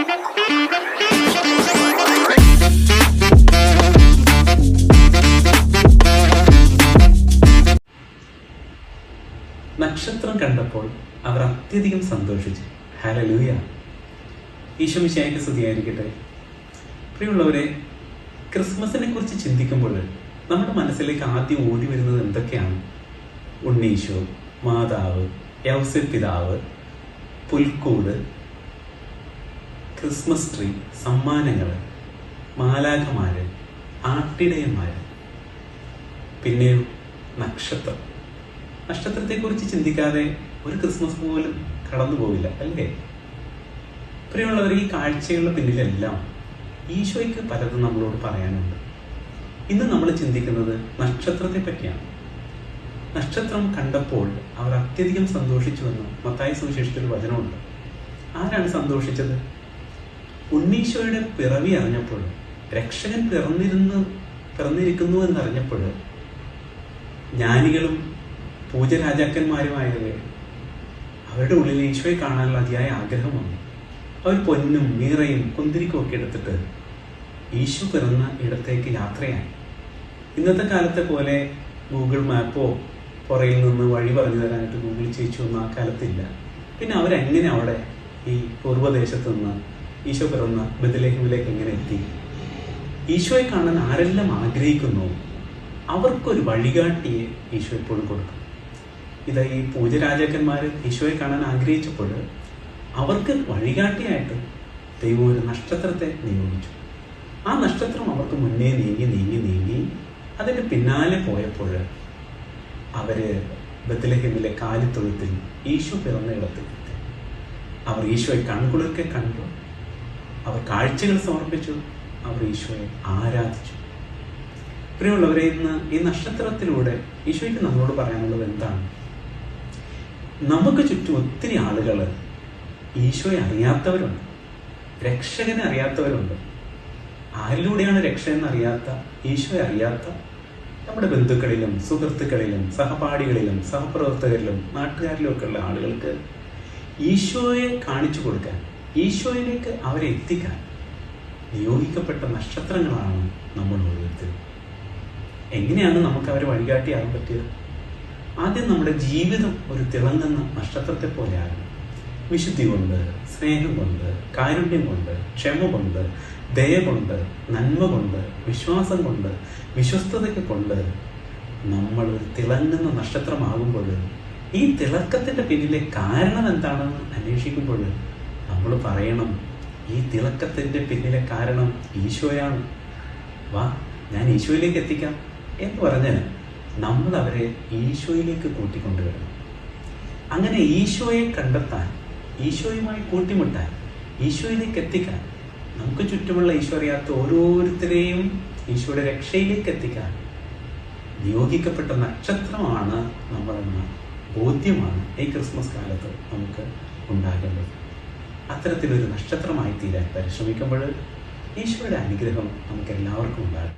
നക്ഷത്രം കണ്ടപ്പോൾ അവർ അത്യധികം സന്തോഷിച്ചു. ഹല്ലേലൂയ. ഈശോ മിശിഹായ്ക്ക് സ്തുതിയായിരിക്കട്ടെ. പ്രിയമുള്ളവരെ, ക്രിസ്മസിനെ കുറിച്ച് ചിന്തിക്കുമ്പോൾ നമ്മുടെ മനസ്സിലേക്ക് ആദ്യം ഓടി വരുന്നത് എന്തൊക്കെയാണ്? ഉണ്ണീശോ, മാതാവ്, യൗസേപ്പ് പിതാവ്, പുൽക്കൂട്, ക്രിസ്മസ് ട്രീ, സമ്മാനങ്ങൾ, മാലാഖമാര്, ആട്ടിടയന്മാര്, പിന്നെ നക്ഷത്രം. നക്ഷത്രത്തെക്കുറിച്ച് ചിന്തിക്കാതെ ഒരു ക്രിസ്മസ് പോലും കടന്നു പോവില്ല, അല്ലേ? പ്രിയമുള്ളവർ, ഈ കാഴ്ചകളുടെ പിന്നിലെല്ലാം ഈശോയ്ക്ക് പലതും നമ്മളോട് പറയാനുണ്ട്. ഇന്ന് നമ്മൾ ചിന്തിക്കുന്നത് നക്ഷത്രത്തെ പറ്റിയാണ്. നക്ഷത്രം കണ്ടപ്പോൾ അവർ അത്യധികം സന്തോഷിച്ചുവെന്ന് മത്തായി സുവിശേഷത്തിൽ ഒരു വചനമുണ്ട്. ആരാണ് സന്തോഷിച്ചത്? ഉണ്ണീശോയുടെ പിറവി അറിഞ്ഞപ്പോൾ, രക്ഷകൻ പിറന്നിരിക്കുന്നു എന്നറിഞ്ഞപ്പോൾ ജ്ഞാനികളും പൂജരാജാക്കന്മാരുമായവർ അവരുടെ ഉള്ളിൽ ഈശോയെ കാണാനുള്ള അതിയായ ആഗ്രഹം വന്നു. അവർ പൊന്നും മീറയും കുന്തിരിക്കും ഒക്കെ എടുത്തിട്ട് ഈശോ പിറന്ന ഇടത്തേക്ക് യാത്രയായി. ഇന്നത്തെ കാലത്തെ പോലെ ഗൂഗിൾ മാപ്പോ പുറയിൽ നിന്ന് വഴി പറഞ്ഞു തരാനായിട്ട് ഗൂഗിൾ ചേച്ചി ഒന്നും ആ കാലത്തില്ല. പിന്നെ അവരെങ്ങനെ അവിടെ ഈ പൂർവ്വദേശത്ത് നിന്ന് ഈശോ പിറന്ന ബെത്ലഹേമിലേക്ക് എങ്ങനെ എത്തി? ഈശോയെ കാണാൻ ആരെല്ലാം ആഗ്രഹിക്കുന്നു അവർക്കൊരു വഴികാട്ടിയെ ഈശോ എപ്പോഴും കൊടുക്കും. ഇതാ ഈ പൂജരാജാക്കന്മാര് ഈശോയെ കാണാൻ ആഗ്രഹിച്ചപ്പോൾ അവർക്ക് വഴികാട്ടിയായിട്ട് ദൈവം ഒരു നക്ഷത്രത്തെ നിയോഗിച്ചു. ആ നക്ഷത്രം അവർക്ക് മുന്നേ നീങ്ങി അതിന്റെ പിന്നാലെ പോയപ്പോൾ അവര് ബെത്ലഹേമിലെ കാലിത്തൊഴുത്തിൽ ഈശോ പിറന്ന ഇടത്തെത്തി. അവർ ഈശോയെ കൺകുളിർക്കെ കണ്ടു, അവർ കാഴ്ചകൾ സമർപ്പിച്ചു, അവർ ഈശോയെ ആരാധിച്ചു. പ്രിയമുള്ളവരെ, ഇന്ന് ഈ നക്ഷത്രത്തിലൂടെ ഈശോയ്ക്ക് നമ്മളോട് പറയാനുള്ളത് എന്താണ്? നമുക്ക് ചുറ്റും ഒത്തിരി ആളുകൾ ഈശോയെ അറിയാത്തവരുണ്ട്, രക്ഷകനെ അറിയാത്തവരുണ്ട്. ആരിലൂടെയാണ് രക്ഷകനെ അറിയാത്ത, ഈശോയെ അറിയാത്ത നമ്മുടെ ബന്ധുക്കളിലും സുഹൃത്തുക്കളിലും സഹപാഠികളിലും സഹപ്രവർത്തകരിലും നാട്ടുകാരിലും ഒക്കെ ഉള്ള ആളുകൾക്ക് ഈശോയെ കാണിച്ചു കൊടുക്കാൻ, ഈശോയിലേക്ക് അവരെ എത്തിക്കാൻ നിയോഗിക്കപ്പെട്ട നക്ഷത്രങ്ങളാണ് നമ്മൾ ഓരോരുത്തരും. എങ്ങനെയാണ് നമുക്ക് അവരെ വഴികാട്ടിയാകാൻ പറ്റിയത്? ആദ്യം നമ്മുടെ ജീവിതം ഒരു തിളങ്ങുന്ന നക്ഷത്രത്തെ പോലെയാകണം. വിശുദ്ധി കൊണ്ട്, സ്നേഹം കൊണ്ട്, കാരുണ്യം കൊണ്ട്, ക്ഷമ കൊണ്ട്, ദയ കൊണ്ട്, നന്മ കൊണ്ട്, വിശ്വാസം കൊണ്ട്, വിശ്വസ്തതയ്ക്ക് കൊണ്ട് നമ്മൾ ഒരു തിളങ്ങുന്ന നക്ഷത്രമാകുമ്പോൾ ഈ തിളക്കത്തിന്റെ പിന്നിലെ കാരണം എന്താണെന്ന് അന്വേഷിക്കുമ്പോൾ നമ്മൾ പറയണം, ഈ തിളക്കത്തിന്റെ പിന്നിലെ കാരണം ഈശോയാണ്. വാ, ഞാൻ ഈശോയിലേക്ക് എത്തിക്കാം എന്ന് പറഞ്ഞ് നമ്മൾ അവരെ ഈശോയിലേക്ക് കൂട്ടിക്കൊണ്ടുവരണം. അങ്ങനെ ഈശോയെ കണ്ടെത്താൻ, ഈശോയുമായി കൂട്ടിമുട്ടാൻ, ഈശോയിലേക്ക് എത്തിക്കാൻ, നമുക്ക് ചുറ്റുമുള്ള ഈശോ അറിയാത്ത ഓരോരുത്തരെയും ഈശോയുടെ രക്ഷയിലേക്ക് എത്തിക്കാൻ നിയോഗിക്കപ്പെട്ട നക്ഷത്രമാണ് നമ്മളെന്ന ബോധ്യമാണ് ഈ ക്രിസ്മസ് കാലത്ത് നമുക്ക് ഉണ്ടാകേണ്ടത്. അത്തരത്തിലൊരു നക്ഷത്രമായി തീരാൻ പരിശ്രമിക്കുമ്പോൾ ഈശോയുടെ അനുഗ്രഹം നമുക്ക് എല്ലാവർക്കും ഉണ്ടാകും.